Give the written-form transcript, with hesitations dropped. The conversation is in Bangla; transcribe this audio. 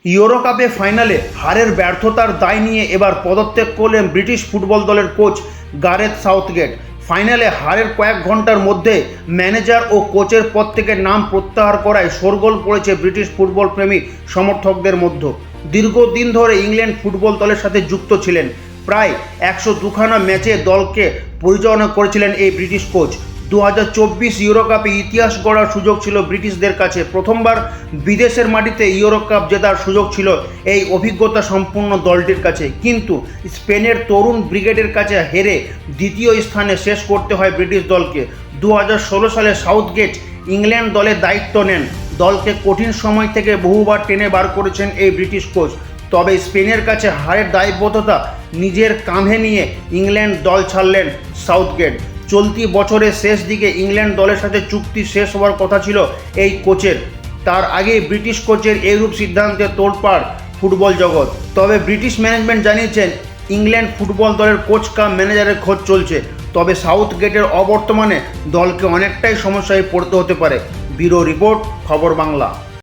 ইউরো কাপে ফাইনালে হারের ব্যর্থতার দায় নিয়ে এবার পদত্যাগ করলেন ব্রিটিশ ফুটবল দলের কোচ গারেথ সাউথগেট। ফাইনালে হারের কয়েক ঘন্টার মধ্যে ম্যানেজার ও কোচের পদ থেকে নাম প্রত্যাহার করায় শোরগোল পড়েছে ব্রিটিশ ফুটবল প্রেমী সমর্থকদের মধ্যে। দীর্ঘদিন ধরে ইংল্যান্ড ফুটবল দলের সাথে যুক্ত ছিলেন। প্রায় 102খানা ম্যাচে দলকে পরিচালনা করেছিলেন এই ব্রিটিশ কোচ। 2024 ইউরো কাপে ইতিহাস গড়ার সুযোগ ছিল ব্রিটিশদের কাছে। প্রথমবার বিদেশের মাটিতে ইউরো কাপ জেতার সুযোগ ছিল এই অভিজ্ঞতা সম্পন্ন দলটির কাছে, কিন্তু স্পেনের তরুণ ব্রিগেডের কাছে হেরে দ্বিতীয় স্থানে শেষ করতে হয় ব্রিটিশ দলকে। 2016 সালে সাউথগেট ইংল্যান্ড দলের দায়িত্ব নেন। দলকে কঠিন সময় থেকে বহুবার টেনে বার করেছেন এই ব্রিটিশ কোচ। তবে স্পেনের কাছে হারের দায়বদ্ধতা নিজের কাঁধে নিয়ে ইংল্যান্ড দল ছাড়লেন সাউথগেট। চলতি বছরের শেষ দিকে ইংল্যান্ড দলের সাথে চুক্তি শেষ হওয়ার কথা ছিল এই কোচের। তার আগে ব্রিটিশ কোচের এইরূপ সিদ্ধান্তে তোলপাড় ফুটবল জগৎ। তবে ব্রিটিশ ম্যানেজমেন্ট জানিয়েছেন ইংল্যান্ড ফুটবল দলের কোচ কাম ম্যানেজারের খোঁজ চলছে। তবে সাউথগেটের অবর্তমানে দলকে অনেকটাই সমস্যায় পড়তে হতে পারে। ব্যুরো রিপোর্ট, খবর বাংলা।